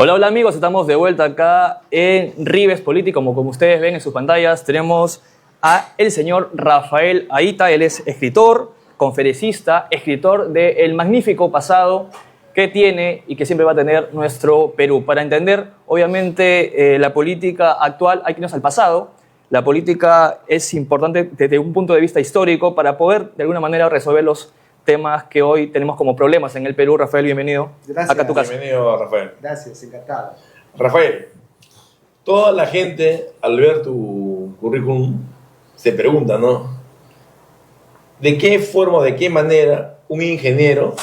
Hola, hola amigos, estamos de vuelta acá en Rives Político, como ustedes ven en sus pantallas. Tenemos a el señor Rafael Aita. Él es escritor, conferencista, escritor de El magnífico pasado que tiene y que siempre va a tener nuestro Perú. Para entender, obviamente, la política actual hay que irnos al pasado. La política es importante desde un punto de vista histórico para poder, de alguna manera, resolver los temas que hoy tenemos como problemas en el Perú. Rafael, bienvenido. Gracias. Acá a tu casa. Bienvenido, Rafael. Gracias, encantado. Rafael, toda la gente al ver tu currículum se pregunta, ¿no? ¿De qué forma, de qué manera un ingeniero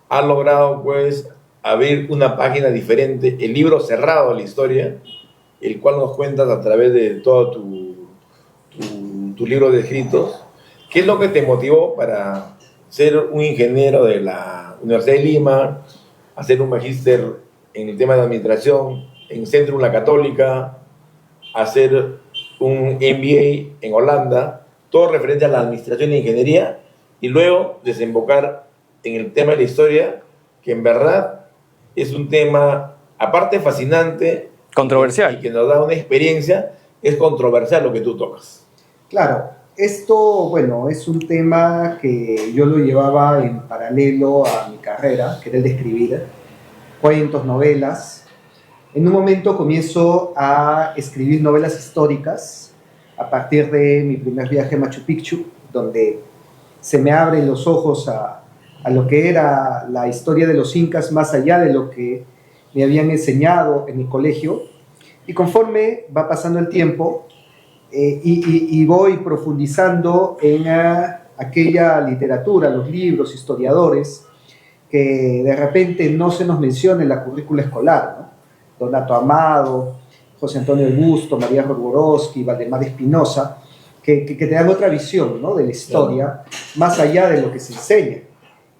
ha logrado, pues, abrir una página diferente, el libro cerrado de la historia, el cual nos cuentas a través de todo tu libro de escritos? ¿Qué es lo que te motivó para ser un ingeniero de la Universidad de Lima, hacer un magíster en el tema de administración en Centrum La Católica, hacer un MBA en Holanda, todo referente a la administración e ingeniería, y luego desembocar en el tema de la historia, que en verdad es un tema, aparte fascinante, Controversial. y que nos da una experiencia, es controversial lo que tú tocas? Claro, esto, bueno, es un tema que yo lo llevaba en paralelo a mi carrera, que era el de escribir cuentos, novelas. En un momento comienzo a escribir novelas históricas a partir de mi primer viaje a Machu Picchu, donde se me abren los ojos a lo que era la historia de los incas, más allá de lo que me habían enseñado en el colegio. Y conforme va pasando el tiempo, y voy profundizando en aquella literatura, los libros, historiadores, que de repente no se nos menciona en la currícula escolar, ¿no? Donato Amado, José Antonio Augusto, María Rogorovsky, Valdemar Espinosa, que te dan otra visión, ¿no?, de la historia, más allá de lo que se enseña.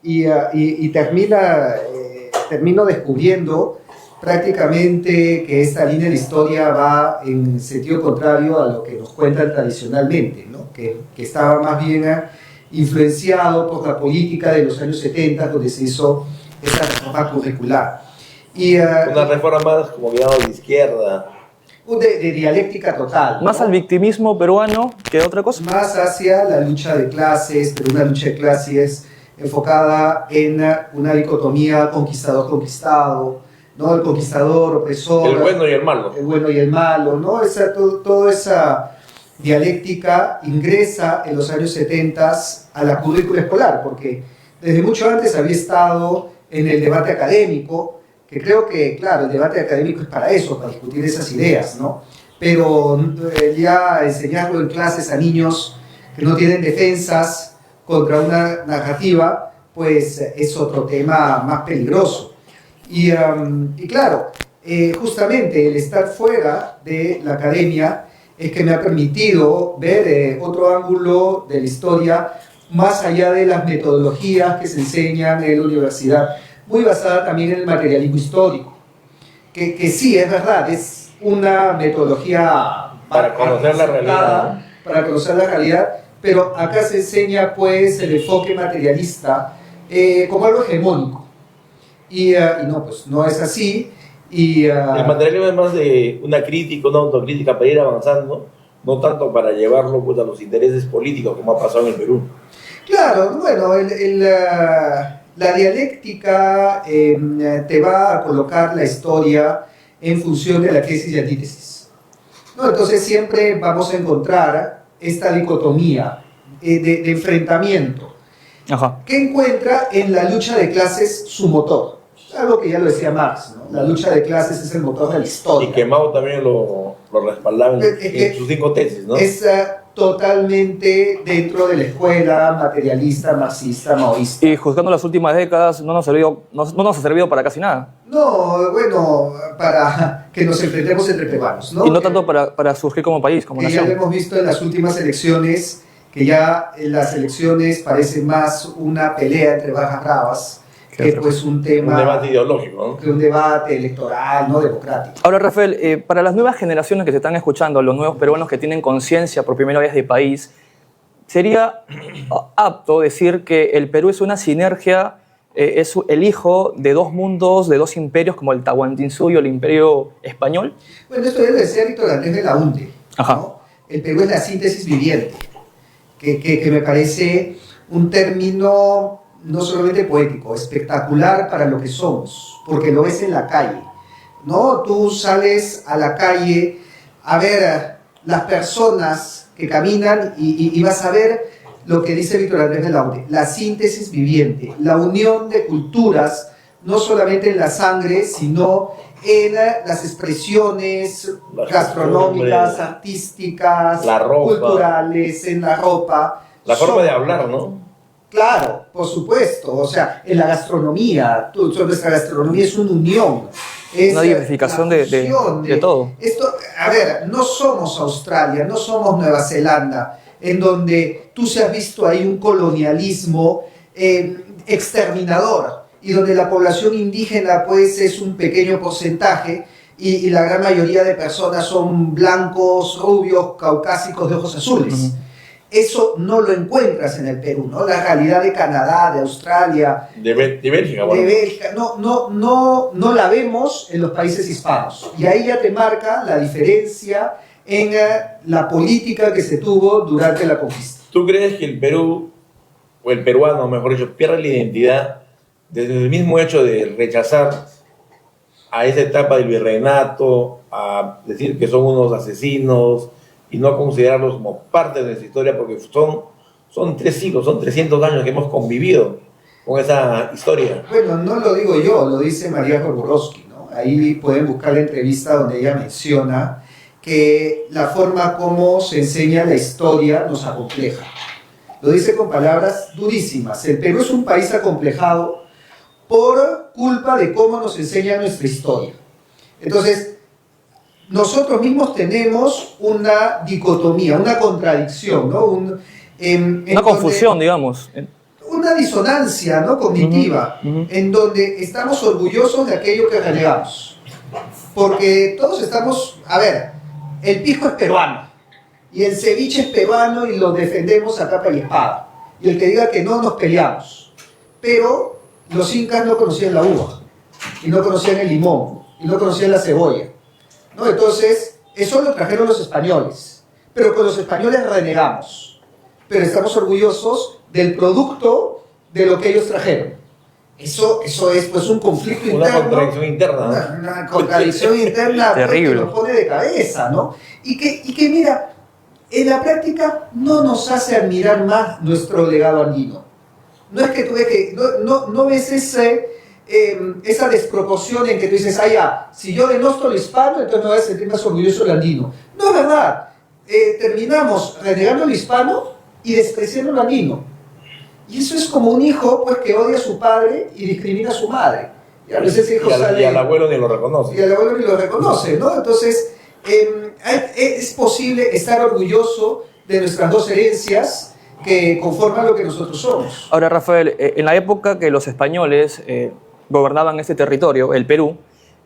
Y termino descubriendo prácticamente que esta línea de la historia va en sentido contrario a lo que nos cuentan tradicionalmente, ¿no? que estaba más bien influenciado por la política de los años 70, donde se hizo esta reforma curricular. Una reforma más, como digamos, de izquierda. De dialéctica total, Más ¿no? al victimismo peruano que otra cosa. Más hacia la lucha de clases, pero una lucha de clases enfocada en una dicotomía conquistador-conquistado, ¿no? El conquistador, opresor, El bueno y el malo. el bueno y el malo, ¿no? Toda esa dialéctica ingresa en los años 70 a la currícula escolar, porque desde mucho antes había estado en el debate académico, que creo que, claro, el debate académico es para eso, para discutir esas ideas, ¿no? Pero ya enseñarlo en clases a niños que no tienen defensas contra una narrativa, pues es otro tema más peligroso. Y claro, justamente el estar fuera de la academia es que me ha permitido ver otro ángulo de la historia más allá de las metodologías que se enseñan en la universidad, muy basada también en el materialismo histórico, que sí, es verdad, es una metodología Para conocer la realidad, ¿no? Para conocer la realidad, pero acá se enseña pues el enfoque materialista como algo hegemónico. Y no, pues no es así. El materialismo es más de una crítica, una autocrítica para ir avanzando, no tanto para llevarlo, pues, a los intereses políticos, como ha pasado en el Perú. Claro, bueno, la dialéctica te va a colocar la historia en función de la tesis y antítesis, ¿no? Entonces siempre vamos a encontrar esta dicotomía de enfrentamiento. Ajá. Que encuentra en la lucha de clases su motor. Algo que ya lo decía Marx, ¿no? La lucha de clases es el motor de la historia. Y que Mao también lo respaldaba en sus 5 tesis, ¿no? Es totalmente dentro de la escuela materialista, marxista, maoísta. Y juzgando las últimas décadas, no nos ha servido para casi nada. No, bueno, para que nos enfrentemos entre peruanos, ¿no? Y no tanto para surgir como país, como que ya lo nación. hemos visto en las últimas elecciones, que ya en las elecciones parece más una pelea entre barras bravas que pues un tema, un debate ideológico, ¿no? que un debate electoral, no democrático. Ahora, Rafael, para las nuevas generaciones que se están escuchando, los nuevos peruanos que tienen conciencia por primera vez de país, ¿sería apto decir que el Perú es una sinergia es el hijo de dos mundos, de dos imperios, como el Tahuantinsuyo y el Imperio Español. Bueno, esto ya lo decía Víctor Andrés de la Unte, Ajá. ¿no? El Perú es la síntesis viviente, que me parece un término no solamente poético, espectacular para lo que somos, porque lo ves en la calle, ¿no? Tú sales a la calle a ver las personas que caminan y vas a ver lo que dice Víctor Andrés de la Unte, la síntesis viviente, la unión de culturas, no solamente en la sangre, sino en las expresiones Las gastronómicas, costumbres, artísticas, la ropa, culturales, en la ropa. la forma de hablar, ¿no? Claro, por supuesto, o sea, en la gastronomía, nuestra gastronomía es una unión. Es Una diversificación la de fusión todo. Esto, a ver, no somos Australia, no somos Nueva Zelanda, en donde tú se has visto ahí un colonialismo exterminador y donde la población indígena pues es un pequeño porcentaje y la gran mayoría de personas son blancos, rubios, caucásicos de ojos azules. Ujú. Eso no lo encuentras en el Perú, ¿no? La realidad de Canadá, de Australia, De Bélgica, bueno. de Bélgica, no la vemos en los países hispanos. Y ahí ya te marca la diferencia en la política que se tuvo durante la conquista. ¿Tú crees que el Perú, o el peruano, mejor dicho, pierde la identidad desde el mismo hecho de rechazar a esa etapa del virreinato, a decir que son unos asesinos y no considerarlos como parte de nuestra historia, porque son 3 siglos, son 300 años que hemos convivido con esa historia? Bueno, no lo digo yo, lo dice María Gorborowski, ¿no? Ahí pueden buscar la entrevista donde ella menciona que la forma como se enseña la historia nos acompleja. Lo dice con palabras durísimas. El Perú es un país acomplejado por culpa de cómo nos enseña nuestra historia. Entonces, nosotros mismos tenemos una dicotomía, una contradicción, ¿no? Una confusión, digamos. Una disonancia, ¿no? Cognitiva, en donde estamos orgullosos de aquello que renegamos. Porque todos estamos, a ver, el pisco es peruano, y el ceviche es peruano y lo defendemos a capa y espada. Y el que diga que no, nos peleamos. Pero los incas no conocían la uva, y no conocían el limón, y no conocían la cebolla, ¿no? Entonces, eso lo trajeron los españoles. Pero con los españoles renegamos. Pero estamos orgullosos del producto de lo que ellos trajeron. Eso es pues un conflicto Una interno. contradicción interna, ¿no? Una contradicción interna pues, Terrible. que nos pone de cabeza, ¿no? Y que mira, en la práctica no nos hace admirar más nuestro legado andino. No es que tú ves que, no ves esa desproporción en que tú dices, ah, ya, si yo denosto lo hispano, entonces me voy a sentir más orgulloso del andino. No es verdad. Terminamos renegando lo hispano y despreciando lo andino. Y eso es como un hijo pues, que odia a su padre y discrimina a su madre. Y a veces ese hijo sale... Y al abuelo ni lo reconoce. Y al abuelo ni lo reconoce, ¿no? Entonces, es posible estar orgulloso de nuestras dos herencias que conforman lo que nosotros somos. Ahora, Rafael, en la época que los españoles gobernaban este territorio, el Perú,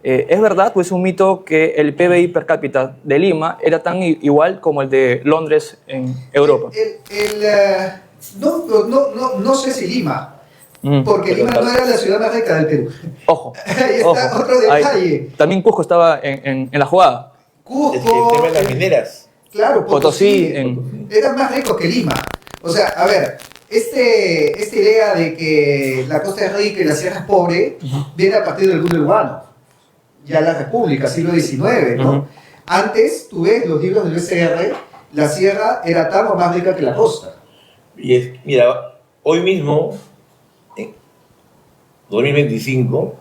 ¿es verdad o es un mito que el PBI per cápita de Lima era tan igual como el de Londres en Europa? No sé si Lima, porque Lima no era la ciudad más rica del Perú. Ojo, Ahí está otro detalle. También Cusco estaba en la jugada. Cusco, Es que el tema de las mineras. claro, Potosí, era más rico que Lima. O sea, a ver, esta idea de que la costa es rica y la sierra es pobre, viene a partir del boom urbano. Ya la República, siglo XIX, ¿no? Antes, tú ves los libros del BCR, la sierra era tan o más rica que la costa. Y mira, hoy mismo, en 2025,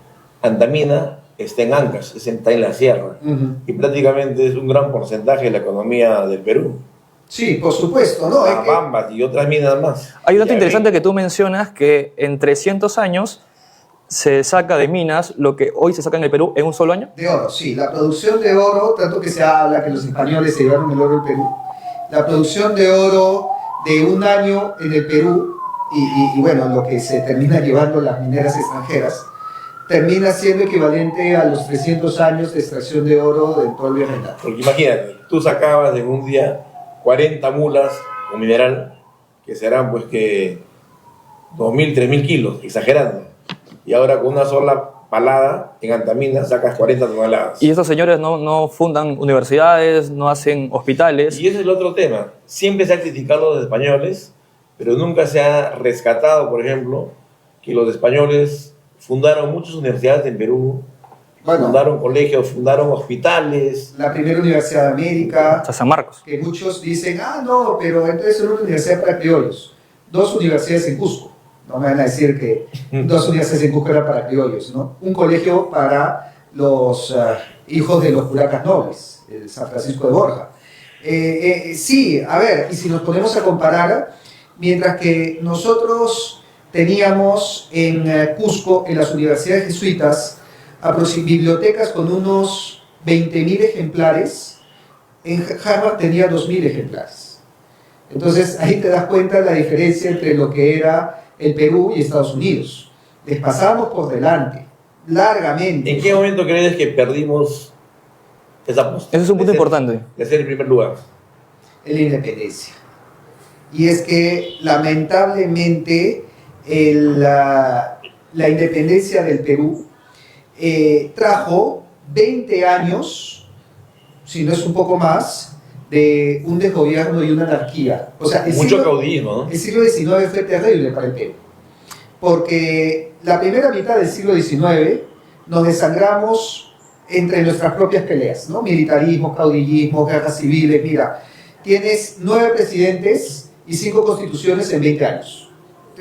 Antamina está en Ancash, está en la sierra. Y prácticamente es un gran porcentaje de la economía del Perú. Sí, por supuesto, ¿no? Es que- Bambas y otras minas más. Hay un dato Ya interesante ven. que tú mencionas, que en 300 años se saca de minas lo que hoy se saca en el Perú en un solo año. De oro, sí. La producción de oro, tanto que se habla que los españoles se llevaron el oro al Perú, la producción de oro de un año en el Perú, y bueno, lo que se termina llevando las mineras extranjeras, termina siendo equivalente a los 300 años de extracción de oro del todo el virreinato. Porque imagínate, tú sacabas en un día 40 mulas con mineral, que serán pues que 2.000, 3.000 kilos, exagerando. y ahora con una sola palada en Antamina sacas 40 toneladas. Y estos señores no fundan universidades, no hacen hospitales. Y ese es el otro tema. Siempre se ha criticado a los españoles, pero nunca se ha rescatado, por ejemplo, que los españoles fundaron muchas universidades en Perú, Bueno, fundaron colegios, fundaron hospitales. la primera universidad de América, Hasta San Marcos. que muchos dicen, no, pero entonces es una universidad para criollos. 2 universidades en Cusco. No me van a decir que 2 universidades en Cusco eran para criollos, ¿no? Un colegio para los hijos de los curacas nobles, el San Francisco de Borja. Sí, a ver, y si nos ponemos a comparar, mientras que nosotros teníamos en Cusco, en las universidades jesuitas, bibliotecas con unos 20.000 ejemplares, en Harvard tenía 2.000 ejemplares. Entonces ahí te das cuenta de la diferencia entre lo que era el Perú y Estados Unidos. Les pasábamos por delante, largamente. ¿En qué momento crees que perdimos esa posición? Ese es un punto importante. De ser el primer lugar. En la independencia. Y es que lamentablemente la independencia del Perú trajo 20 años, si no es un poco más, de un desgobierno y una anarquía. O sea, Mucho caudillismo, ¿no? el siglo XIX fue terrible para el Perú, porque la primera mitad del siglo XIX nos desangramos entre nuestras propias peleas, ¿no? Militarismo, caudillismo, guerras civiles. Mira, tienes 9 presidentes y 5 constituciones en 20 años.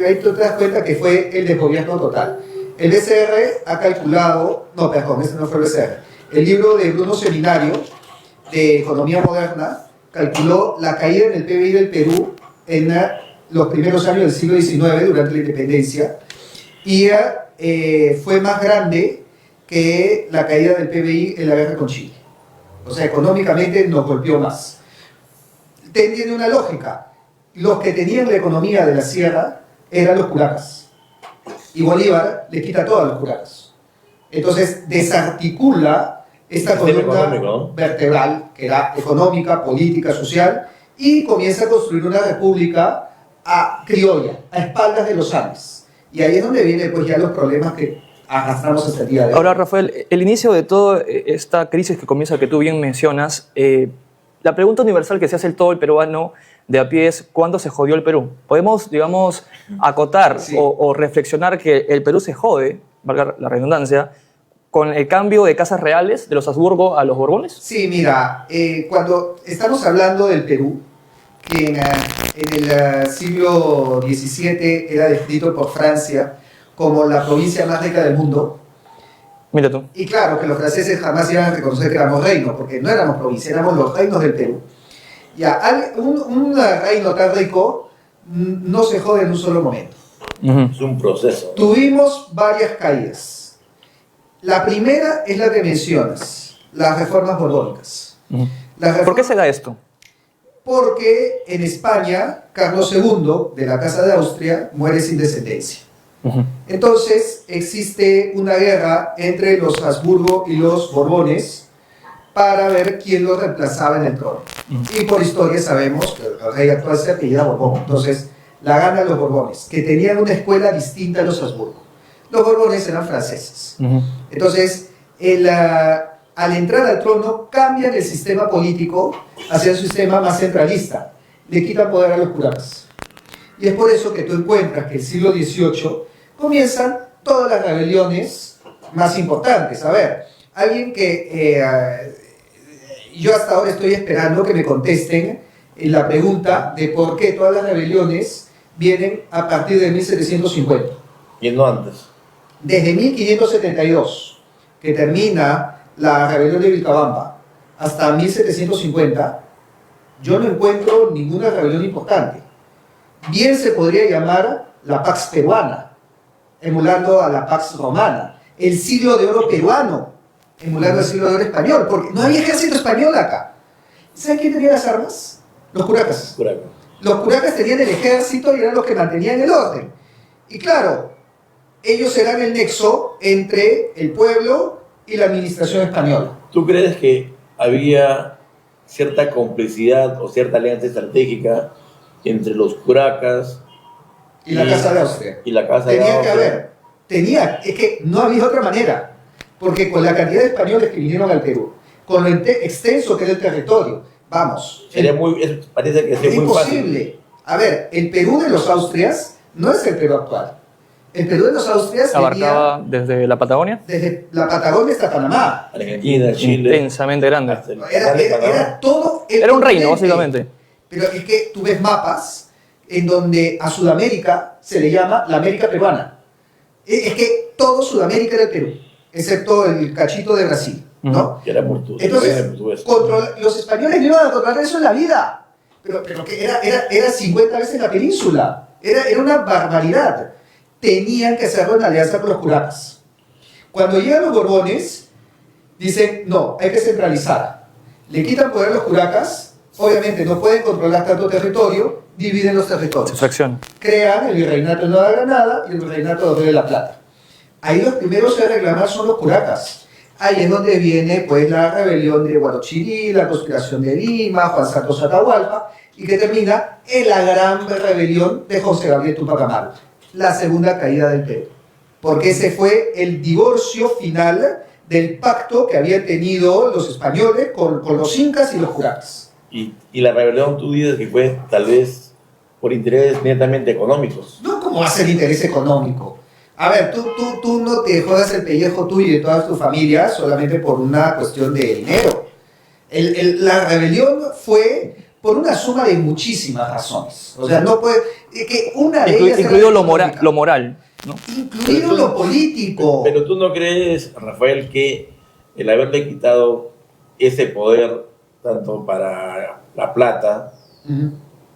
Ahí tú te das cuenta que fue el desgobierno total. El BCR ha calculado, no, perdón, ese no fue el BCR, el libro de Bruno Seminario, de Economía Moderna, calculó la caída en el PBI del Perú en los primeros años del siglo XIX, durante la independencia, y fue más grande que la caída del PBI en la guerra con Chile. O sea, económicamente nos golpeó más. Tiene una lógica. Los que tenían la economía de la sierra eran los curacas. Y Bolívar le quita todo a los curacas. Entonces desarticula esta columna ¿no? vertebral, que era económica, política, social, y comienza a construir una república criolla, a espaldas de los Andes. Y ahí es donde vienen pues ya los problemas que arrastramos hasta el día de hoy. Ahora, Rafael, el inicio de toda esta crisis que comienza, que tú bien mencionas, la pregunta universal que se hace todo el peruano de a pie es ¿cuándo se jodió el Perú? Podemos, digamos, acotar Sí. o reflexionar que el Perú se jode, valga la redundancia, con el cambio de casas reales de los Habsburgo a los Borbones. Sí, mira, cuando estamos hablando del Perú, que en el siglo XVII era descrito por Francia como la provincia más rica del mundo, Mira tú. y claro que los franceses jamás iban a reconocer que éramos reinos, porque no éramos provincia, éramos los reinos del Perú. Ya, un reino tan rico no se jode en un solo momento. Es un proceso. Tuvimos varias caídas. La primera es la que mencionas, las reformas borbónicas. ¿Por qué se da esto? Porque en España, Carlos II, de la Casa de Austria, muere sin descendencia. Entonces existe una guerra entre los Habsburgo y los Borbones para ver quién lo reemplazaba en el trono. Y por historia sabemos que el rey actual se apellida Borbón. Entonces la ganan los Borbones, que tenían una escuela distinta a los Habsburgo. Los Borbones eran franceses. Entonces, al entrar al trono, cambian el sistema político hacia un sistema más centralista. Le quitan poder a los curacas. Y es por eso que tú encuentras que en el siglo XVIII comienzan todas las rebeliones más importantes. A ver, alguien que yo hasta ahora estoy esperando que me contesten en la pregunta de por qué todas las rebeliones vienen a partir de 1750. Y no antes. Desde 1572, que termina la rebelión de Vilcabamba, hasta 1750, yo no encuentro ninguna rebelión importante. Bien se podría llamar la Pax Peruana, emulando a la Pax Romana, el siglo de oro peruano, emulando el siglo de oro español, porque no había ejército español acá. ¿Saben quién tenía las armas? Los curacas. Curaco. Los curacas tenían el ejército y eran los que mantenían el orden. Y claro, ellos eran el nexo entre el pueblo y la administración española. ¿Tú crees que había cierta complicidad o cierta alianza estratégica entre los curacas Y la Casa de Austria. y la Casa de Tenía que Austria? haber. Es que no había otra manera, porque con la cantidad de españoles que vinieron al Perú, con lo extenso que era el territorio, vamos, parece que es es muy fácil. imposible. A ver, el Perú de los Austrias no es el Perú actual. El Perú de los Austrias Abarcaba desde la Patagonia. desde la Patagonia hasta Panamá. Argentina, Chile. Intensamente grande. hasta el canal de Panamá. Era todo el Era un reino, continente. básicamente. Pero es que tú ves mapas en donde a Sudamérica se le llama la América peruana. Es que todo Sudamérica era el Perú, excepto el cachito de Brasil, ¿no? Que era portugués. Entonces, los españoles no iban a controlar eso en la vida. Pero que era 50 veces la península. Era una barbaridad. Tenían que hacerlo en alianza con los curacas. Cuando llegan los Borbones, dicen, no, hay que centralizar. Le quitan poder a los curacas, obviamente no pueden controlar tanto territorio, dividen los territorios. Fracción. Crean el Virreinato de Nueva Granada y el Virreinato de Río de la Plata. Ahí los primeros a reclamar son los curacas. Ahí es donde viene pues la rebelión de Huarochirí, la conspiración de Lima, Juan Santos Atahualpa, y que termina en la gran rebelión de José Gabriel Tupac Amaru, la segunda caída del Perú. Porque ese fue el divorcio final del pacto que habían tenido los españoles con los incas y los curacas. Y la rebelión, tú dices que fue tal vez por intereses netamente económicos. No como hacer interés económico. A ver, tú no te jodas el pellejo tuyo y de toda tu familia solamente por una cuestión de dinero. La rebelión fue por una suma de muchísimas razones. O sea, no puede... que una de ellas Incluido era lo moral, ¿no? incluido lo político. Pero tú no crees, Rafael, que el haberle quitado ese poder tanto para La Plata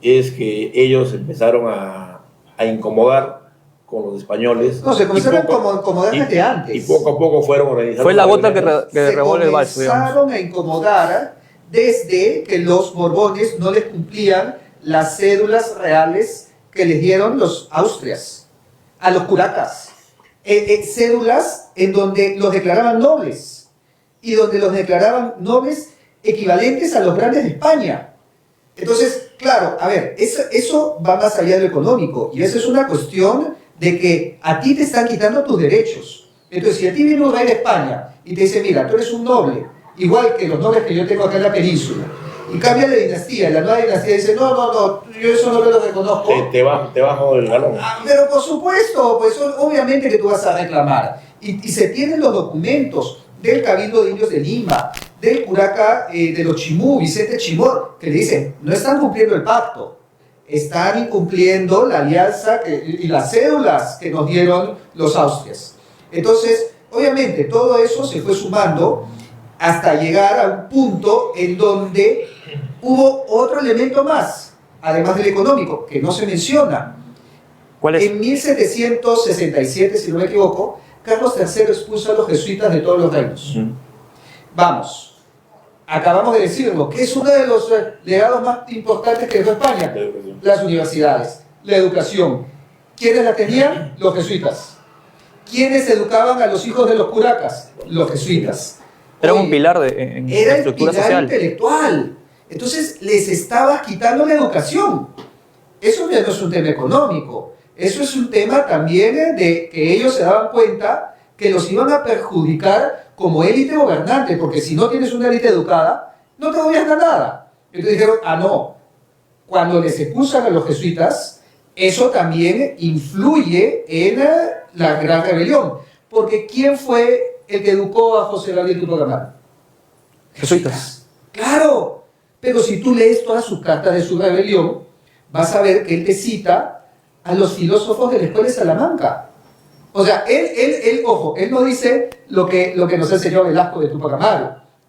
es que ellos empezaron a incomodar con los españoles. No, se comenzaron Y poco- a incomodar desde antes. Y poco a poco fueron organizando. Fue la gota que Se revolvió el vaso, digamos. comenzaron a incomodar desde que los Borbones no les cumplían las cédulas reales que les dieron los Austrias a los curacas. Cédulas en donde los declaraban nobles y donde los declaraban nobles equivalentes a los grandes de España. Entonces, claro, a ver, eso va más allá de lo económico y eso es una cuestión de que a ti te están quitando tus derechos. Entonces, si a ti viene un rey de España y te dice, mira, tú eres un noble, igual que los nobles que yo tengo acá en la península, y cambia de dinastía, y la nueva dinastía dice, no, yo eso no lo reconozco. Te bajo del galón. Pero por supuesto, pues obviamente que tú vas a reclamar. Y se tienen los documentos del Cabildo de Indios de Lima, del curaca de los Chimú, Vicente Chimor, que le dicen, no están cumpliendo el pacto, están incumpliendo la alianza y las cédulas que nos dieron los Austrias. Entonces, obviamente, todo eso se fue sumando hasta llegar a un punto en donde hubo otro elemento más, además del económico, que no se menciona. ¿Cuál es? En 1767, si no me equivoco, Carlos III expulsa a los jesuitas de todos los reinos. Vamos, acabamos de decirlo, que es uno de los legados más importantes que dejó España, las universidades, la educación. ¿Quiénes la tenían? Los jesuitas. ¿Quiénes educaban a los hijos de los curacas? Los jesuitas. Era Oye, un pilar en la era el estructura pilar social. intelectual. Entonces les estabas quitando la educación. Eso ya no es un tema económico. Eso es un tema también de que ellos se daban cuenta que los iban a perjudicar como élite gobernante, porque si no tienes una élite educada, no te gobierna nada. Entonces dijeron, no, cuando les expulsan a los jesuitas, eso también influye en la gran rebelión. Porque ¿quién fue el que educó a José Gabriel Tupac Amaru? Jesuitas. Claro, pero si tú lees todas sus cartas de su rebelión, vas a ver que él te cita a los filósofos de la escuela de Salamanca. O sea, ojo, él no dice lo que nos enseñó Velasco de Tupac Amaru.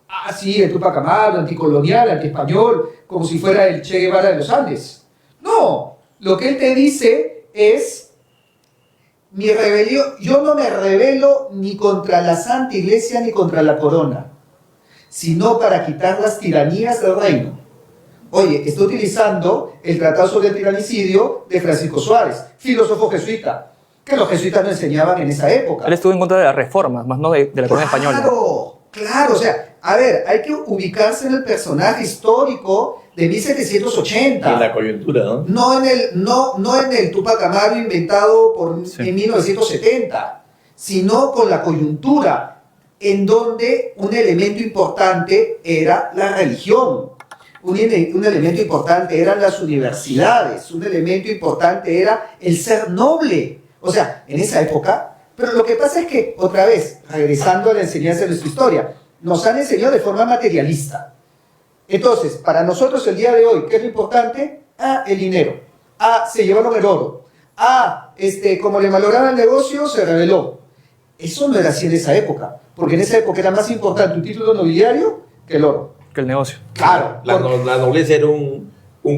Ah, sí, el Tupac Amaru, anticolonial, antiespañol, como si fuera el Che Guevara de los Andes. No, lo que él te dice es, mi rebelión, yo no me rebelo ni contra la Santa Iglesia ni contra la corona, sino para quitar las tiranías del reino. Oye, está utilizando el Tratado sobre el Tiranicidio de Francisco Suárez, filósofo jesuita, que los jesuitas no enseñaban en esa época. Él estuvo en contra de las reformas, más no de la corona española. Claro, o sea, a ver, hay que ubicarse en el personaje histórico de 1780. En la coyuntura, ¿no? No en el Tupac Amaru inventado en 1970. sino con la coyuntura, en donde un elemento importante era la religión, un elemento importante eran las universidades, un elemento importante era el ser noble. O sea, en esa época, pero lo que pasa es que, otra vez, regresando a la enseñanza de nuestra historia, nos han enseñado de forma materialista. Entonces, para nosotros el día de hoy, ¿qué es lo importante? El dinero. Se llevaron el oro. Como le malograron el negocio, se reveló. Eso no era así en esa época, porque en esa época era más importante un título nobiliario que el oro. Que el negocio. Claro. La nobleza era un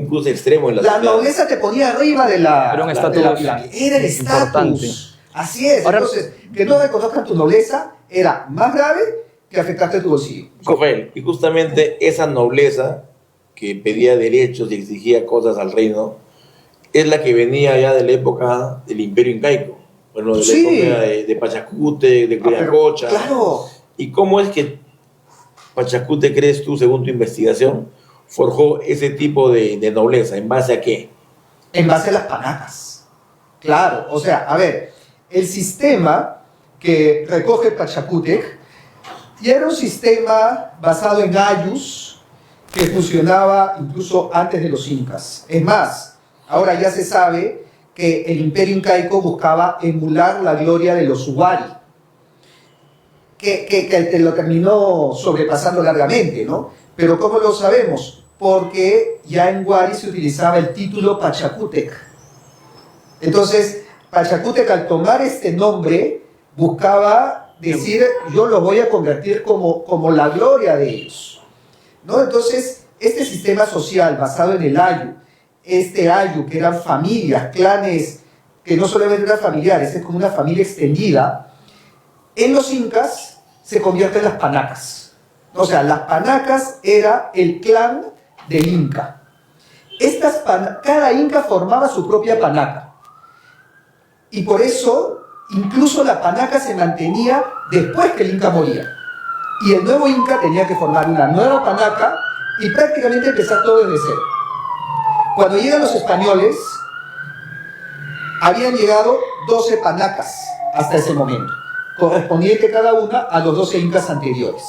cruce extremo en la La sociedad. nobleza te ponía arriba de la Era un de la estatus pirámide. Era el importante. estatus. Así es. Ahora- Entonces, que no reconozcan tu nobleza era más grave que afectarte tu bolsillo. Rafael, y justamente esa nobleza que pedía derechos y exigía cosas al reino es la que venía ya de la época del Imperio Incaico. Bueno, de la Sí. época de Pachacute, de Cuyacocha. Claro. ¿Y cómo es que Pachacute, crees tú, según tu investigación, forjó ese tipo de nobleza? ¿En base a qué? En base a las panacas. Claro. O sea, a ver, el sistema que recoge Pachacútec y era un sistema basado en ayllus que funcionaba incluso antes de los incas. Es más, ahora ya se sabe que el imperio incaico buscaba emular la gloria de los Uwari, que lo terminó sobrepasando largamente, ¿no? Pero ¿cómo lo sabemos? Porque ya en Huari se utilizaba el título Pachacútec. Entonces, Pachacútec, al tomar este nombre, buscaba decir, yo lo voy a convertir como la gloria de ellos, ¿no? Entonces, este sistema social basado en el ayu, este ayu que eran familias, clanes, que no solamente eran familiares, es como una familia extendida, en los incas se convierte en las panacas. O sea, las panacas era el clan del inca. Cada inca formaba su propia panaca. Y por eso, incluso la panaca se mantenía después que el inca moría. Y el nuevo inca tenía que formar una nueva panaca y prácticamente empezar todo desde cero. Cuando llegan los españoles, habían llegado 12 panacas hasta ese momento, correspondiente cada una a los 12 incas anteriores.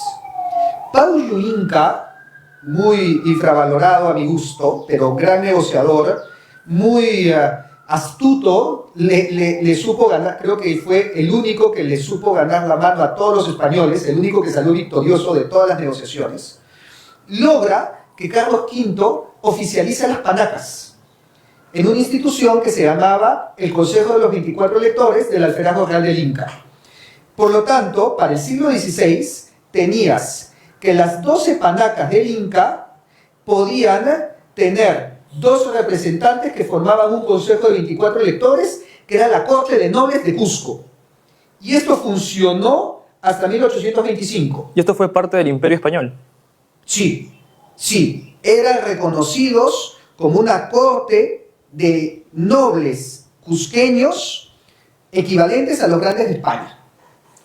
Paulo Inca, muy infravalorado a mi gusto, pero gran negociador, muy astuto, le supo ganar, creo que fue el único que le supo ganar la mano a todos los españoles, el único que salió victorioso de todas las negociaciones, logra que Carlos V oficializa las panacas en una institución que se llamaba el Consejo de los 24 Electores del Alferazgo Real del Inca. Por lo tanto, para el siglo XVI tenías que las 12 panacas del Inca podían tener 2 representantes que formaban un consejo de 24 electores, que era la Corte de Nobles de Cusco. Y esto funcionó hasta 1825. Y esto fue parte del Imperio Español. Sí, eran reconocidos como una corte de nobles cusqueños equivalentes a los grandes de España.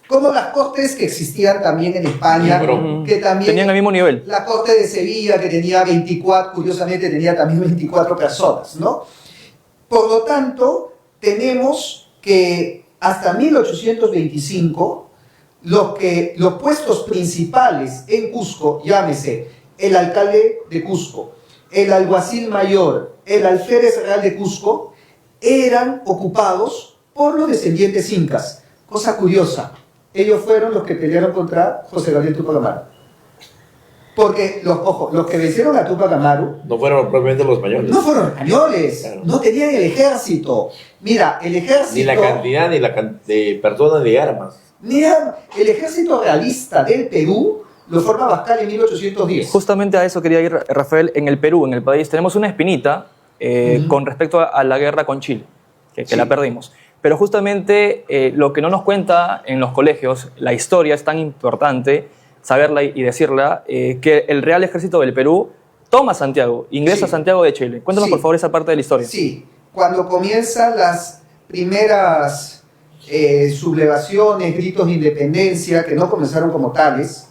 Como las cortes que existían también en España, que también Tenían el mismo nivel. la corte de Sevilla, que tenía 24, curiosamente tenía también 24 personas, ¿no? Por lo tanto, tenemos que hasta 1825, los puestos principales en Cusco, llámese el alcalde de Cusco, el alguacil mayor, el alférez real de Cusco, eran ocupados por los descendientes incas. Cosa curiosa, ellos fueron los que pelearon contra José Gabriel Túpac Amaru. Porque, los que vencieron a Túpac Amaru No fueron propiamente los españoles. no fueron españoles, Claro. no tenían el ejército. Mira, el ejército... Ni la cantidad ni de personas ni armas. Mira, el ejército realista del Perú lo forma Bascal en 1810. Justamente a eso quería ir, Rafael. En el Perú, en el país, tenemos una espinita con respecto a la guerra con Chile, que Sí. la perdimos. Pero justamente lo que no nos cuenta en los colegios, la historia es tan importante, saberla y decirla, que el Real Ejército del Perú toma Santiago, ingresa Sí. a Santiago de Chile. Cuéntanos, Sí. por favor, esa parte de la historia. Sí, cuando comienzan las primeras sublevaciones, gritos de independencia, que no comenzaron como tales,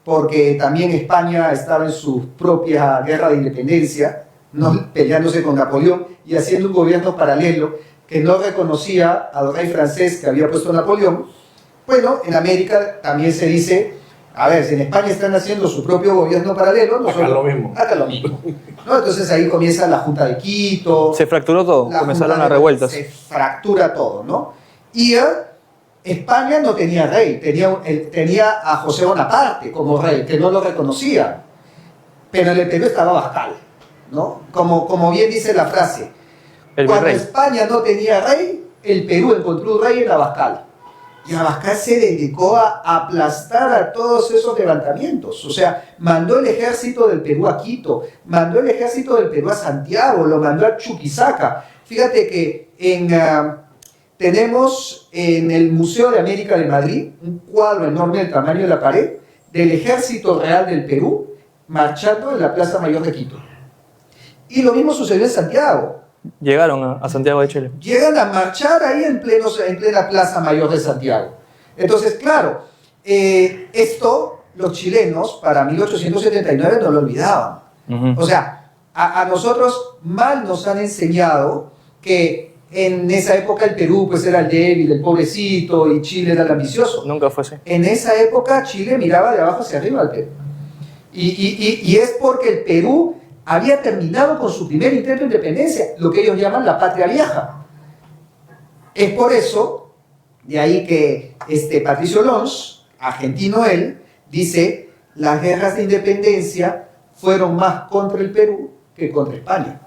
porque también España estaba en su propia guerra de independencia, ¿no? Peleándose con Napoleón y haciendo un gobierno paralelo que no reconocía al rey francés que había puesto Napoleón. Bueno, en América también se dice, a ver, si en España están haciendo su propio gobierno paralelo, Acá lo mismo. Acá lo mismo. ¿No? Entonces ahí comienza la Junta de Quito. Se fracturó todo, comenzaron las revueltas. Se fractura todo, ¿no? Y España no tenía rey, tenía a José Bonaparte como rey, que no lo reconocía. Pero en el Perú estaba Abascal, ¿no? Como bien dice la frase, cuando España no tenía rey, el Perú encontró un rey en Abascal. Y Abascal se dedicó a aplastar a todos esos levantamientos. O sea, mandó el ejército del Perú a Quito, mandó el ejército del Perú a Santiago, lo mandó a Chuquisaca. Fíjate que tenemos en el Museo de América de Madrid un cuadro enorme del tamaño de la pared del Ejército Real del Perú marchando en la Plaza Mayor de Quito. Y lo mismo sucedió en Santiago. Llegaron a Santiago de Chile. Llegan a marchar ahí en plena Plaza Mayor de Santiago. Entonces, claro, esto los chilenos para 1879 no lo olvidaban. O sea, a nosotros mal nos han enseñado que en esa época el Perú pues era el débil, el pobrecito, y Chile era el ambicioso. Nunca fue así. En esa época Chile miraba de abajo hacia arriba al Perú. Y es porque el Perú había terminado con su primer intento de independencia, lo que ellos llaman la patria vieja. Es por eso, de ahí que Patricio Lons, argentino él, dice, las guerras de independencia fueron más contra el Perú que contra España.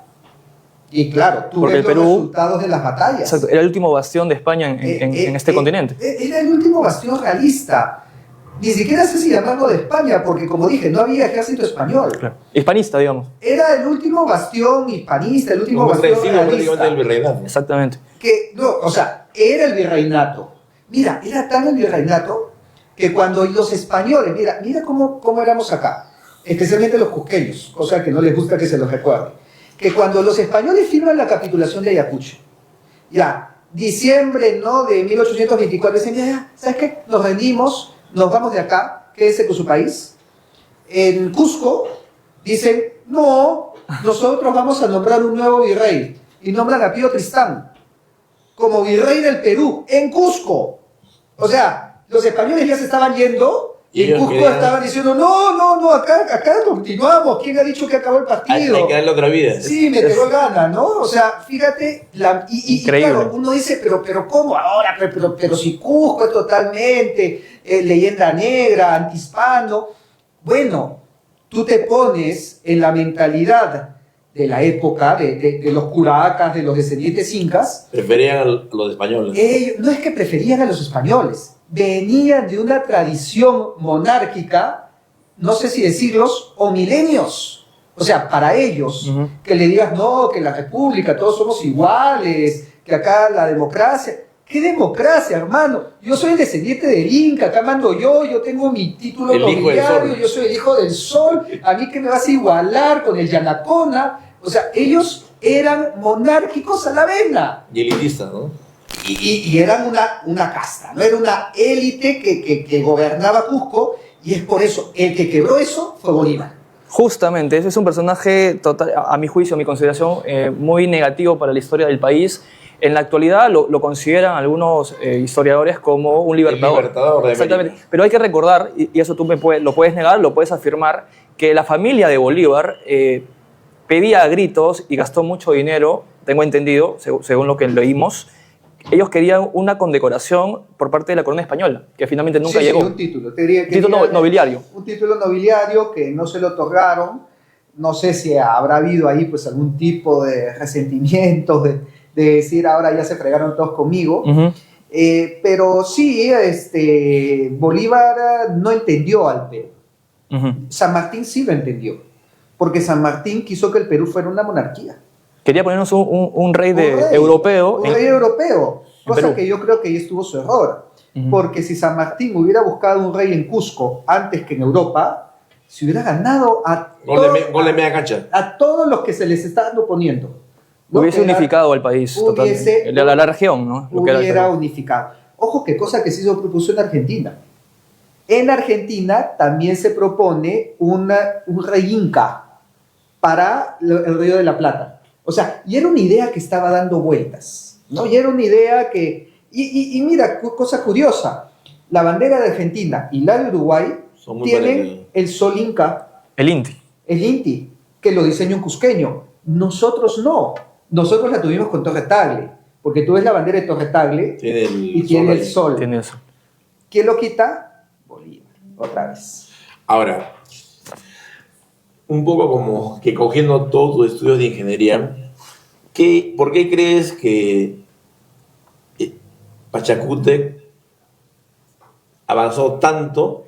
Y claro, tú ves los resultados de las batallas. Exacto, era el último bastión de España en este continente. Era el último bastión realista. Ni siquiera sé si llamarlo de España, porque como dije, no había ejército español. Claro. Hispanista, digamos. Era el último bastión hispanista, el último bastión realista. Del virreinato. Exactamente. O sea, era el virreinato. Mira, era tan el virreinato que cuando los españoles, mira cómo éramos acá, especialmente los cusqueños, cosa que no les gusta que se los recuerde, que cuando los españoles firman la capitulación de Ayacucho, diciembre, ¿no?, de 1824, dicen, ya, ¿sabes qué? Nos rendimos, nos vamos de acá, quédese con su país. En Cusco dicen, no, nosotros vamos a nombrar un nuevo virrey, y nombran a Pío Tristán como virrey del Perú, en Cusco. O sea, los españoles ya se estaban yendo, y en Cusco estaban diciendo, no, acá continuamos, ¿quién ha dicho que acabó el partido? Hay que darle otra vida. Sí, me quedó gana, ¿no? O sea, fíjate, y claro, uno dice, pero ¿cómo ahora? Pero si Cusco es totalmente leyenda negra, antihispano. Bueno, tú te pones en la mentalidad de la época, de los curacas, de los descendientes incas. Preferían a los españoles. No es que preferían a los españoles, venían de una tradición monárquica, no sé si decirlos, o milenios. O sea, para ellos, que le digas, no, que la república, todos somos iguales, que acá la democracia. ¿Qué democracia, hermano? Yo soy el descendiente del Inca, acá mando yo tengo mi título nobiliario, yo soy el hijo del sol, a mí que me vas a igualar con el Yanacona. O sea, ellos eran monárquicos a la vena. Y elitistas, ¿no? Y eran una casta, ¿no? Era una élite que gobernaba Cusco, y es por eso, el que quebró eso fue Bolívar. Justamente, ese es un personaje, total, a mi juicio, a mi consideración, muy negativo para la historia del país. En la actualidad lo consideran algunos historiadores como un libertador. El libertador de Exactamente. América. Pero hay que recordar, y eso tú lo puedes negar, lo puedes afirmar, que la familia de Bolívar pedía a gritos y gastó mucho dinero, tengo entendido, según lo que leímos. Ellos querían una condecoración por parte de la corona española, que finalmente nunca llegó. Sí, un título. Título nobiliario. Un título nobiliario que no se lo otorgaron. No sé si habrá habido ahí pues algún tipo de resentimiento, de decir ahora ya se fregaron todos conmigo. Pero sí, Bolívar no entendió al Perú. San Martín sí lo entendió, porque San Martín quiso que el Perú fuera una monarquía. Quería ponernos un rey europeo. Un rey europeo, cosa que yo creo que ahí estuvo su error. Porque si San Martín hubiera buscado un rey en Cusco antes que en Europa, se hubiera ganado gol de media cancha. A todos los que se les estaban oponiendo. ¿No? Hubiese unificado al país totalmente. La región, ¿no? Hubiera unificado. Ojo, qué cosa que sí se propuso en Argentina. En Argentina también se propone un rey inca para el Río de la Plata. O sea, y era una idea que estaba dando vueltas, ¿no? Y era una idea que... Y mira, cosa curiosa, La bandera de Argentina y la de Uruguay Son muy tienen parecidas. el sol inca, El Inti. el Inti, que lo diseñó un cusqueño. Nosotros no. Nosotros la tuvimos con Torre Tagle, porque tú ves la bandera de Torre Tagle Tiene el y tiene el ahí. sol. Tiene eso. ¿Quién lo quita? Bolívar, otra vez. Ahora, un poco como que cogiendo todos tus estudios de ingeniería, ¿por qué crees que Pachacútec avanzó tanto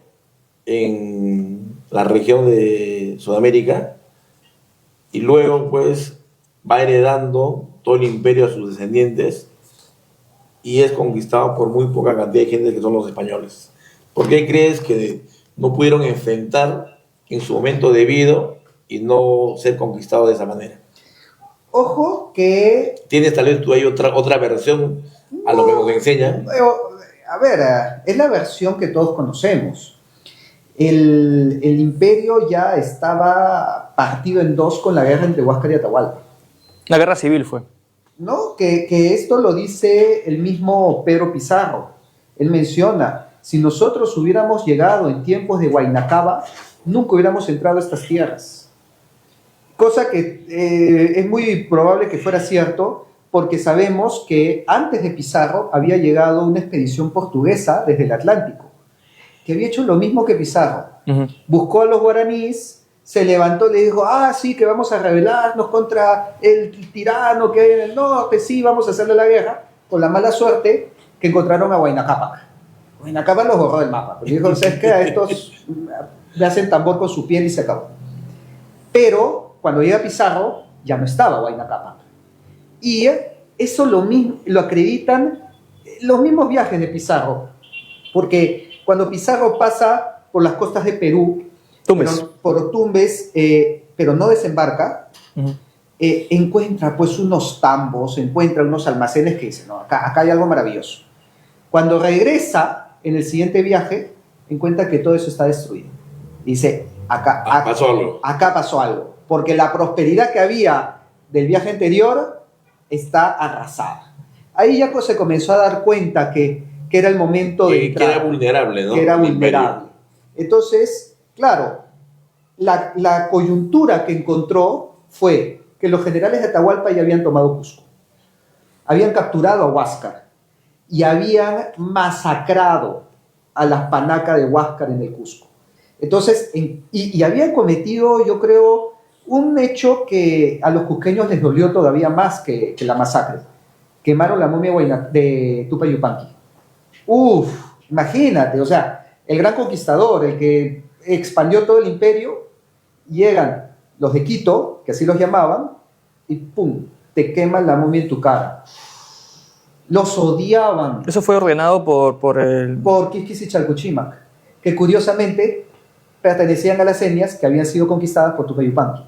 en la región de Sudamérica y luego pues va heredando todo el imperio a sus descendientes y es conquistado por muy poca cantidad de gente que son los españoles? ¿Por qué crees que no pudieron enfrentar en su momento debido y no ser conquistados de esa manera? Ojo que ¿Tienes tal vez tú ahí otra versión a lo que nos enseñan? a ver, es la versión que todos conocemos. El imperio ya estaba partido en dos con la guerra entre Huáscar y Atahualpa, La guerra civil fue. ¿no? Que esto lo dice el mismo Pedro Pizarro. Él menciona, si nosotros hubiéramos llegado en tiempos de Huayna Cápac, nunca hubiéramos entrado a estas tierras. Cosa que es muy probable que fuera cierto, porque sabemos que antes de Pizarro había llegado una expedición portuguesa desde el Atlántico, que había hecho lo mismo que Pizarro. Ujú. Buscó a los guaraníes, se levantó, le dijo, sí, que vamos a rebelarnos contra el tirano que hay en el norte, sí, vamos a hacerle la guerra, con la mala suerte que encontraron a Huayna Cápac. Huayna Cápac los borró del mapa, porque dijo, ¿sabes qué? A estos me hacen tambor con su piel y se acabó. Pero cuando llega Pizarro, ya no estaba Huayna Cápac. Y eso lo acreditan los mismos viajes de Pizarro, porque cuando Pizarro pasa por las costas de Perú, Tumbes. por Tumbes, pero no desembarca, Ujú. encuentra pues unos tambos, encuentra unos almacenes que dicen, no, acá hay algo maravilloso. Cuando regresa en el siguiente viaje, encuentra que todo eso está destruido. Dice, Pasó algo. acá pasó algo, porque la prosperidad que había del viaje anterior está arrasada. Ahí ya se comenzó a dar cuenta que era el momento de Que entrar, era vulnerable, ¿no? que era El imperio. vulnerable. Entonces, claro, la coyuntura que encontró fue que los generales de Atahualpa ya habían tomado Cusco, habían capturado a Huáscar y habían masacrado a las panacas de Huáscar en el Cusco. Entonces, y habían cometido, yo creo, un hecho que a los cusqueños les dolió todavía más que la masacre. Quemaron la momia de Tupac Yupanqui. Uf, imagínate, o sea, el gran conquistador, el que expandió todo el imperio, llegan los de Quito, que así los llamaban, y pum, te queman la momia en tu cara. Los odiaban Eso fue ordenado por el... por Quisquis y Chalcuchimac, que curiosamente pertenecían a las etnias que habían sido conquistadas por Tupac Yupanqui.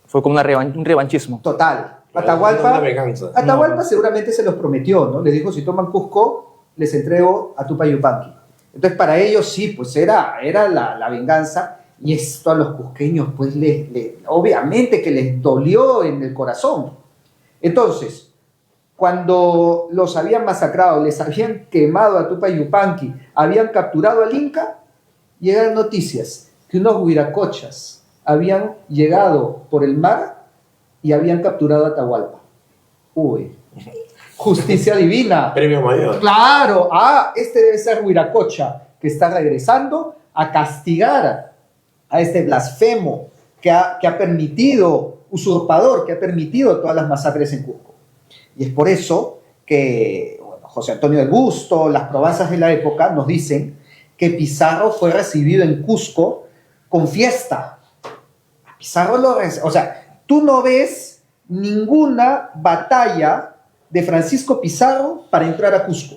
Fue como un revanchismo. Total. Una Atahualpa venganza. Atahualpa seguramente se los prometió, ¿no? Les dijo, si toman Cusco, les entrego a Tupac Yupanqui. Entonces, para ellos sí, pues era la venganza, y esto a los cusqueños, pues, obviamente que les dolió en el corazón. Entonces, cuando los habían masacrado, les habían quemado a Tupac Yupanqui, habían capturado al Inca, llegan noticias que unos huiracochas habían llegado por el mar y habían capturado a Atahualpa. Uy, justicia divina. Premio mayor. Claro, este debe ser Huiracocha, que está regresando a castigar a este blasfemo que ha permitido, usurpador, que ha permitido todas las masacres en Cusco. Y es por eso que José Antonio del Busto, las probanzas de la época nos dicen que Pizarro fue recibido en Cusco con fiesta. Pizarro o sea, tú no ves ninguna batalla de Francisco Pizarro para entrar a Cusco.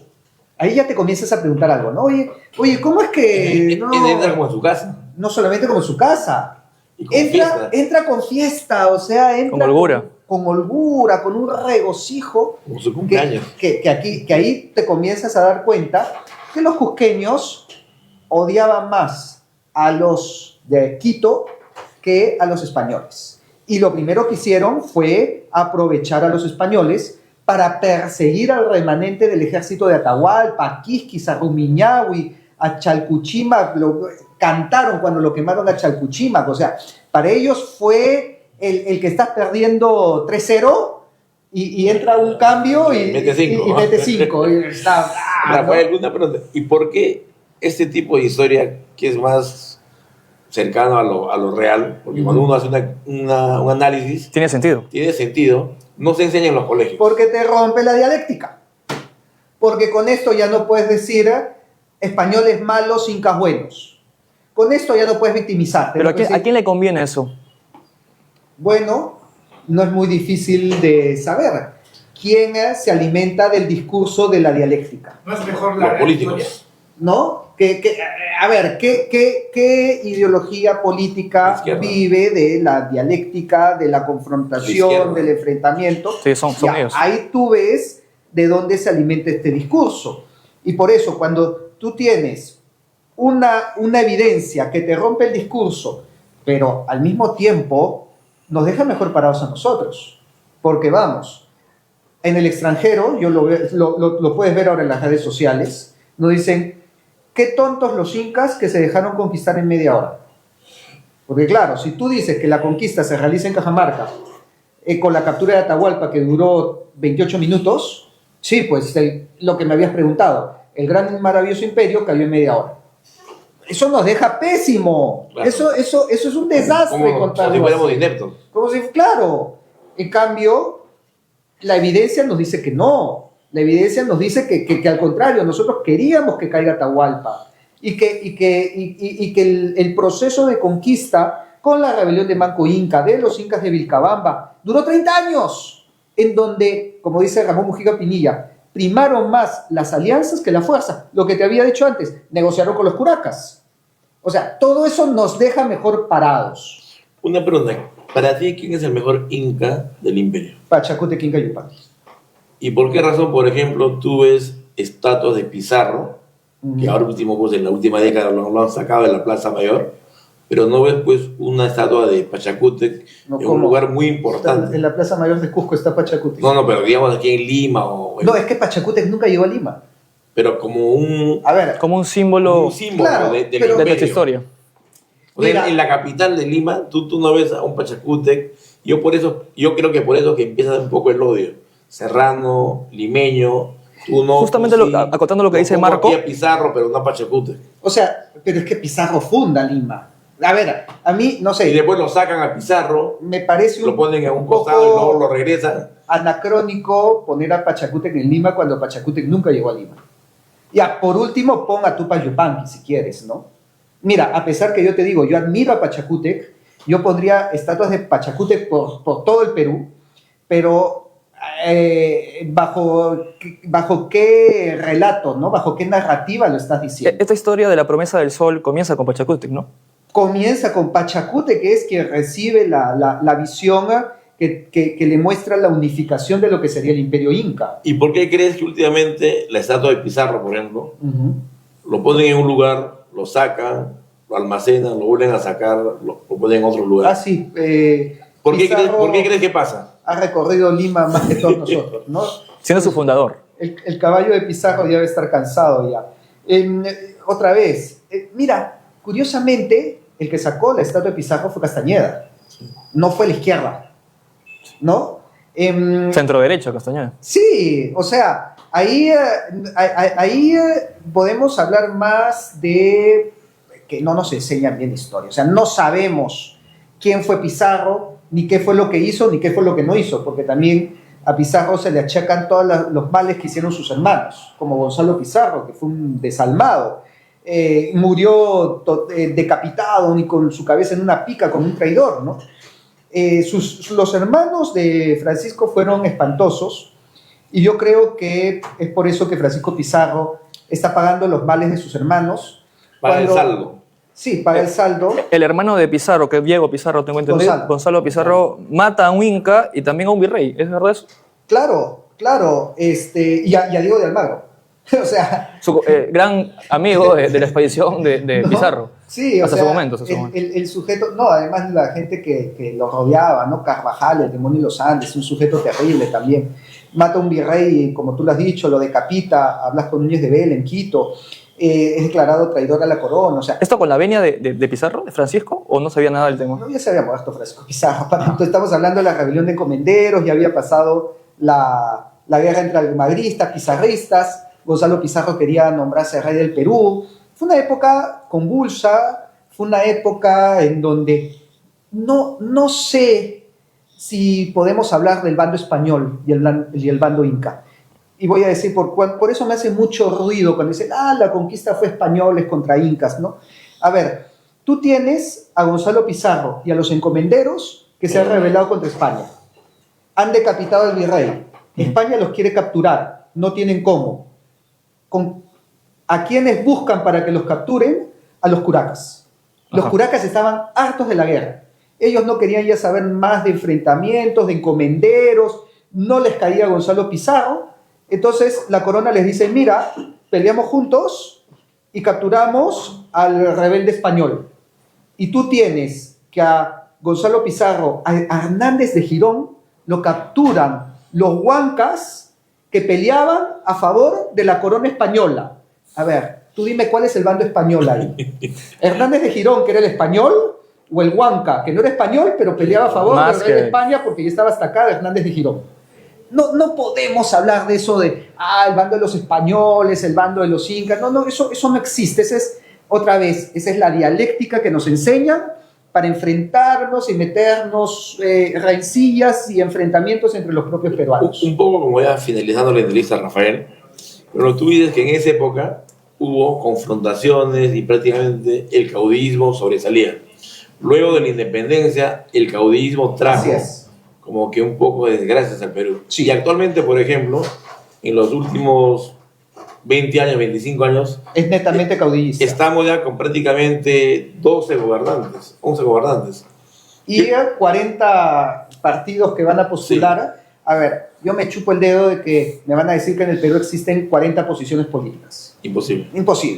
Ahí ya te comienzas a preguntar algo, ¿no? Oye, ¿cómo es que no? Entra como en su casa. No solamente como en su casa. Y con fiesta. Entra con fiesta, o sea, entra Con holgura. Con holgura, con un regocijo. Como su cumpleaños. Que ahí te comienzas a dar cuenta que los cusqueños odiaban más a los de Quito que a los españoles. Y lo primero que hicieron fue aprovechar a los españoles para perseguir al remanente del ejército de Atahualpa, a Quisquis, a Rumiñahui, a Chalcuchímac, cantaron cuando lo quemaron a Chalcuchímac, o sea, para ellos fue el que estás perdiendo 3-0 y entra un cambio y mete 5. y mete 5. Rafael, una pregunta. ¿Y por qué este tipo de historia que es más cercano a lo real? Porque cuando uno hace un análisis, Tiene sentido. tiene sentido, no se enseña en los colegios. Porque te rompe la dialéctica. Porque con esto ya no puedes decir españoles malos, incas buenos. Con esto ya no puedes victimizarte. Pero No ¿a quién le conviene eso? Bueno, no es muy difícil de saber. ¿Quién se alimenta del discurso de la dialéctica? No es mejor Los la políticos. ¿No? A ver, ¿qué ideología política Izquierda. vive de la dialéctica, de la confrontación, Izquierda. del enfrentamiento? Sí, son Ya, ellos. ahí tú ves de dónde se alimenta este discurso. Y por eso, cuando tú tienes una evidencia que te rompe el discurso, pero al mismo tiempo nos deja mejor parados a nosotros. Porque vamos, en el extranjero, lo puedes ver ahora en las redes sociales, nos dicen, qué tontos los incas que se dejaron conquistar en media hora. Porque claro, si tú dices que la conquista se realiza en Cajamarca, con la captura de Atahualpa que duró 28 minutos, sí, pues lo que me habías preguntado, el gran y maravilloso imperio cayó en media hora. Eso nos deja pésimo. Claro. Eso es un desastre Como contarlo si fuéramos así. ineptos. Como si, claro. En cambio, la evidencia nos dice que no. La evidencia nos dice que al contrario, nosotros queríamos que caiga Atahualpa y que el proceso de conquista con la rebelión de Manco Inca, de los incas de Vilcabamba, duró 30 años, en donde, como dice Ramón Mujica Pinilla, primaron más las alianzas que la fuerza. Lo que te había dicho antes, negociaron con los curacas. O sea, todo eso nos deja mejor parados. Una pregunta. Para ti, ¿quién es el mejor inca del imperio? Pachacútec, Inca Yupanqui. ¿Y por qué razón, por ejemplo, tú ves estatuas de Pizarro, que ahora último, pues, en la última década lo han sacado de la Plaza Mayor, pero no ves pues una estatua de Pachacútec No, en ¿cómo? un lugar muy importante? En la Plaza Mayor de Cusco está Pachacútec. No, pero digamos aquí en Lima No, es que Pachacútec nunca llegó a Lima. pero como un A ver, Como un símbolo símbolo Claro, del pero- de imperio. nuestra historia. O sea, Mira. en la capital de Lima, tú no ves a un Pachacútec. Yo creo que por eso que empieza un poco el odio. Serrano, limeño, tú no. Justamente tú sí. acotando lo que Yo dice pongo Marco. aquí a Pizarro, pero no a Pachacútec. o sea, pero es que Pizarro funda Lima. A ver, a mí, no Y sé, después lo sacan a Pizarro, me parece lo ponen en un costado y luego lo regresan. anacrónico poner a Pachacútec en Lima cuando Pachacútec nunca llegó a Lima. Ya, por último, pon a Tupac Yupanqui si quieres, ¿no? Mira, a pesar que yo te digo, yo admiro a Pachacútec, yo pondría estatuas de Pachacútec por todo el Perú, pero bajo qué relato, ¿no? Bajo qué narrativa lo estás diciendo. Esta historia de la promesa del sol comienza con Pachacútec, ¿no? Comienza con Pachacútec, que es quien recibe la visión que le muestra la unificación de lo que sería el imperio inca. ¿Y por qué crees que últimamente la estatua de Pizarro, por ejemplo, lo ponen en un lugar, lo sacan, lo almacenan, lo vuelven a sacar, lo ponen en otro lugar? Ah, sí. ¿Por qué Pizarro crees que pasa? ha recorrido Lima más que todos nosotros, ¿no? Siendo su fundador. El caballo de Pizarro ya debe estar cansado ya. Otra vez, mira, curiosamente, el que sacó la estatua de Pizarro fue Castañeda, no fue la izquierda, ¿no? Centro derecho, Castañeda. Sí, o sea, ahí podemos hablar más de que no nos enseñan bien historia, o sea, no sabemos quién fue Pizarro, ni qué fue lo que hizo, ni qué fue lo que no hizo, porque también a Pizarro se le achacan todos los males que hicieron sus hermanos, como Gonzalo Pizarro, que fue un desalmado, murió decapitado y con su cabeza en una pica como un traidor, ¿no? Los hermanos de Francisco fueron espantosos y yo creo que es por eso que Francisco Pizarro está pagando los males de sus hermanos. Para el Cuando- saldo. Sí, paga el saldo. El hermano de Pizarro, que es Diego Pizarro, tengo entendido, Gonzalo Pizarro, mata a un inca y también a un virrey. ¿Es verdad eso? Claro, y a Diego de Almagro. O sea, Su gran amigo de la expedición de ¿no? Pizarro. Sí, Hasta o su sea, momento, hasta su momento. el sujeto, no, además la gente que lo rodeaba, ¿no? Carvajal, el demonio de los Andes, un sujeto terrible también. Mata a un virrey, como tú lo has dicho, lo decapita, hablas con Núñez de Vela en Quito. es declarado traidor a la corona. O sea, ¿Esto con la venia de Pizarro, de Francisco, o no sabía nada del tema? no, ya se había muerto Francisco Pizarro. Estamos hablando de la rebelión de encomenderos, ya había pasado la guerra entre almagristas, pizarristas. Gonzalo Pizarro quería nombrarse rey del Perú. Fue una época convulsa, fue una época en donde no sé si podemos hablar del bando español y el bando inca. Y voy a decir, por eso me hace mucho ruido cuando dicen, la conquista fue españoles contra incas, ¿no? A ver, tú tienes a Gonzalo Pizarro y a los encomenderos que se han rebelado contra España. Han decapitado al virrey. España los quiere capturar, no tienen cómo. ¿A quiénes buscan para que los capturen? A los curacas. Los curacas estaban hartos de la guerra. Ellos no querían ya saber más de enfrentamientos, de encomenderos, no les caía Gonzalo Pizarro. Entonces la corona les dice, mira, peleamos juntos y capturamos al rebelde español. Y tú tienes que a Gonzalo Pizarro, a Hernández de Girón, lo capturan los huancas que peleaban a favor de la corona española. A ver, tú dime cuál es el bando español ahí. Hernández de Girón, que era el español, o el huanca, que no era español, pero peleaba a favor del rey de España porque ya estaba hasta acá Hernández de Girón. No podemos hablar de eso de, el bando de los españoles, el bando de los incas. No, eso no existe. Esa es la dialéctica que nos enseñan para enfrentarnos y meternos rencillas y enfrentamientos entre los propios peruanos. Un poco como ya finalizando la entrevista, Rafael, pero tú dices que en esa época hubo confrontaciones y prácticamente el caudillismo sobresalía. Luego de la independencia, el caudillismo trajo como que un poco de desgracias al Perú. Sí. Y actualmente, por ejemplo, en los últimos 20 años, 25 años, es netamente caudillista. Estamos ya con prácticamente 11 gobernantes. Y 40 partidos que van a postular. Sí. A ver, yo me chupo el dedo de que me van a decir que en el Perú existen 40 posiciones políticas. Imposible, ¿no? Sí,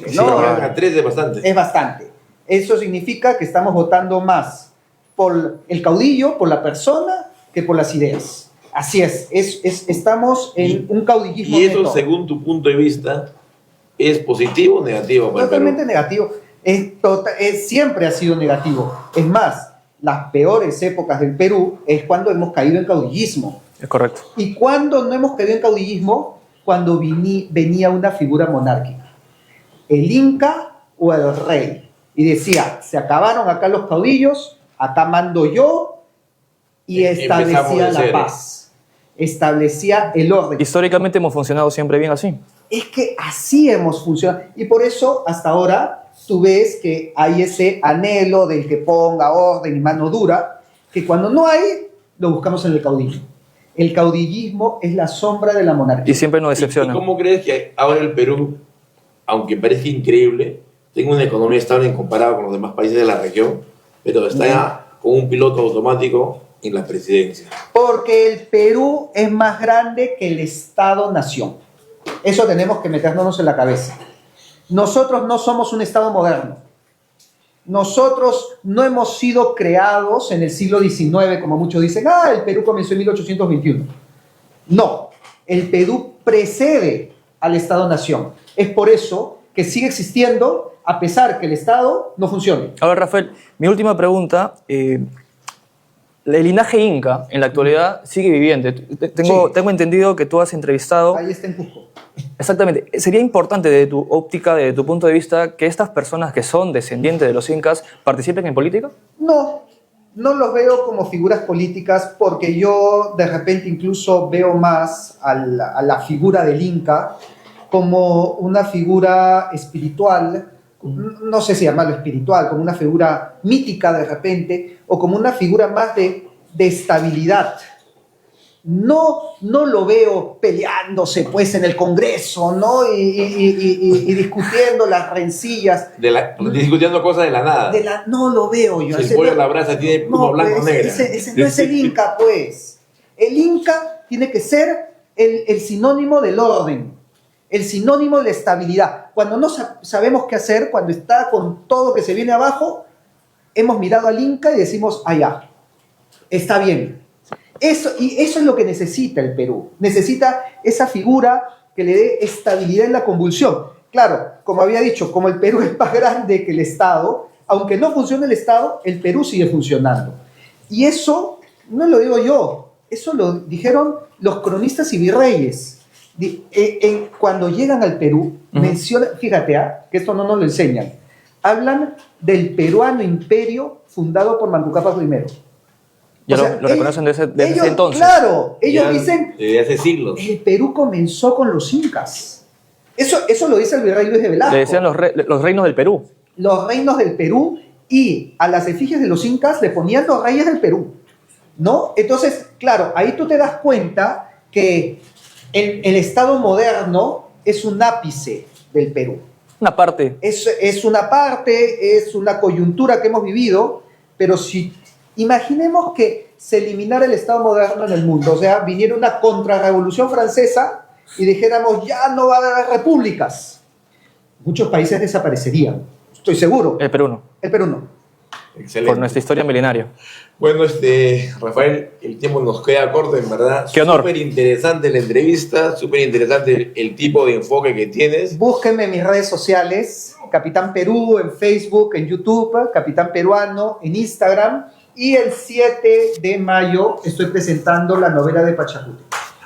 a 3 es bastante. Es bastante. Eso significa que estamos votando más por el caudillo, por la persona, que por las ideas. Así estamos en un caudillismo. ¿Y eso, según tu punto de vista, es positivo o negativo para Totalmente el Perú? Negativo. Siempre ha sido negativo. Es más, las peores épocas del Perú es cuando hemos caído en caudillismo. Es correcto. ¿Y cuando no hemos caído en caudillismo? Cuando venía una figura monárquica. El Inca o el rey. Y decía, se acabaron acá los caudillos, acá mando yo, y establecía la paz. Establecía el orden. Históricamente hemos funcionado siempre bien así. Es que así hemos funcionado. Y por eso, hasta ahora, tú ves que hay ese anhelo del que ponga orden y mano dura, que cuando no hay, lo buscamos en el caudillo. El caudillismo es la sombra de la monarquía. Y siempre nos decepciona. ¿Y cómo crees que ahora el Perú, aunque parezca increíble, tenga una economía estable en comparado con los demás países de la región, pero está ya con un piloto automático en la presidencia? Porque el Perú es más grande que el Estado-nación. Eso tenemos que meternos en la cabeza. Nosotros no somos un Estado moderno. Nosotros no hemos sido creados en el siglo XIX, como muchos dicen, el Perú comenzó en 1821. No, el Perú precede al Estado-nación. Es por eso que sigue existiendo a pesar que el Estado no funcione. A ver, Rafael, mi última pregunta. El linaje inca en la actualidad sigue viviente. Tengo entendido que tú has entrevistado... Ahí está en Cusco. Exactamente. Sería importante desde tu óptica, desde tu punto de vista, que estas personas que son descendientes de los incas participen en política. No los veo como figuras políticas porque yo de repente incluso veo más a la figura del inca como una figura espiritual, no sé si llamarlo espiritual, como una figura mítica de repente, o como una figura más de estabilidad. No lo veo peleándose pues en el Congreso, ¿no? Y discutiendo las rencillas. Discutiendo cosas de la nada. No lo veo yo. Si el pollo a la brasa tiene pluma blanco negra. Ese no es el Inca, pues. El Inca tiene que ser el sinónimo del orden, el sinónimo de la estabilidad. Cuando no sabemos qué hacer, cuando está con todo que se viene abajo, hemos mirado al Inca y decimos, ya, está bien. Eso es lo que necesita el Perú. Necesita esa figura que le dé estabilidad en la convulsión. claro, como había dicho, como el Perú es más grande que el Estado, aunque no funcione el Estado, el Perú sigue funcionando. Y eso no lo digo yo, eso lo dijeron los cronistas y virreyes. Cuando llegan al Perú, mencionan, fíjate, que esto no nos lo enseñan, hablan del peruano imperio fundado por Manducapa I. Ya O sea, lo reconocen desde ellos, ese entonces. Claro, ellos Ya dicen, desde hace siglos. el Perú comenzó con los incas. Eso lo dice el virrey Luis de Velasco. Le decían los reinos del Perú. Los reinos del Perú, y a las efigies de los incas le ponían los reyes del Perú, ¿no? Entonces, claro, ahí tú te das cuenta que el Estado moderno es un ápice del Perú. Una parte. Es una parte, es una coyuntura que hemos vivido, pero si imaginemos que se eliminara el Estado moderno en el mundo, o sea, viniera una contrarrevolución francesa y dijéramos, ya no va a haber repúblicas, muchos países desaparecerían, estoy seguro. El Perú no. El Perú no. Excelente. Por nuestra historia milenaria. Bueno, Rafael, el tiempo nos queda corto, en verdad. Qué honor. Súper interesante la entrevista, súper interesante el tipo de enfoque que tienes. Búsquenme en mis redes sociales, Capitán Perú, en Facebook, en YouTube, Capitán Peruano, en Instagram, y el 7 de mayo estoy presentando la novela de Pachacute.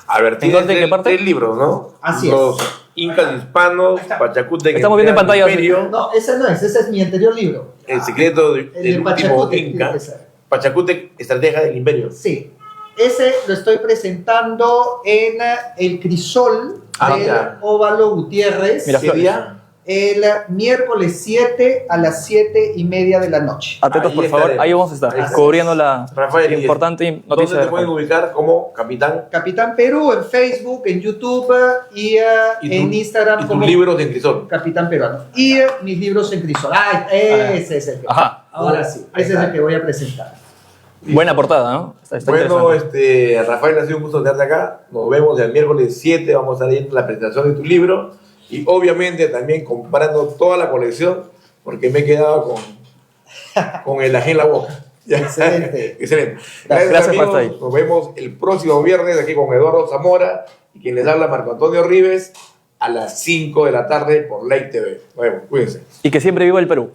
A ver, ¿En tienes dónde, qué parte? 3 libros, ¿no? Así Los Incas hispanos, Pachacute. Estamos viendo en pantalla. Imperio, No, ese no es, ese es mi anterior libro. El secreto del El de último Pachacute tiene Inca. que ser. Pachacute, estrategia del imperio. Sí, ese lo estoy presentando en el Crisol del ya. Óvalo Gutiérrez. Mira, ¿Qué día? El miércoles 7 a las 7:30 de la noche. Atentos, Ahí por favor. estaremos. Ahí vamos a estar, Ahí estaremos. cubriendo la Rafael, importante ¿dónde noticia. te de pueden Rafael. ubicar como capitán? Capitán Perú en Facebook, en YouTube y en Instagram Y tus como libros de Crisol. Capitán Peruano. Y mis libros en Crisol. Ese es el que. Ajá. Ahora sí, ese es el que voy a presentar. Buena portada, ¿no? Está Bueno, interesante. Rafael, ha sido un gusto tenerte acá. Nos vemos el miércoles 7. Vamos a estar viendo la presentación de tu libro. Y obviamente también comprando toda la colección, porque me he quedado con el ají en la boca. Excelente. Excelente. Gracias por amigos. estar ahí. Nos vemos el próximo viernes aquí con Eduardo Zamora y quien les habla Marco Antonio Rives a las 5 de la tarde por Lake TV. Nos vemos. Cuídense. Y que siempre viva el Perú.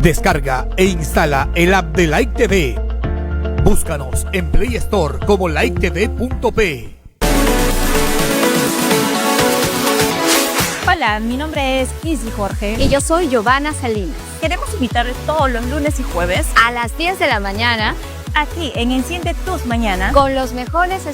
Descarga e instala el app de Like TV. Búscanos en Play Store como liketv.p. Hola, mi nombre es Izzy Jorge. Y yo soy Giovanna Salinas. Queremos invitarles todos los lunes y jueves A las 10 de la mañana, aquí en Enciende Tus Mañanas con los mejores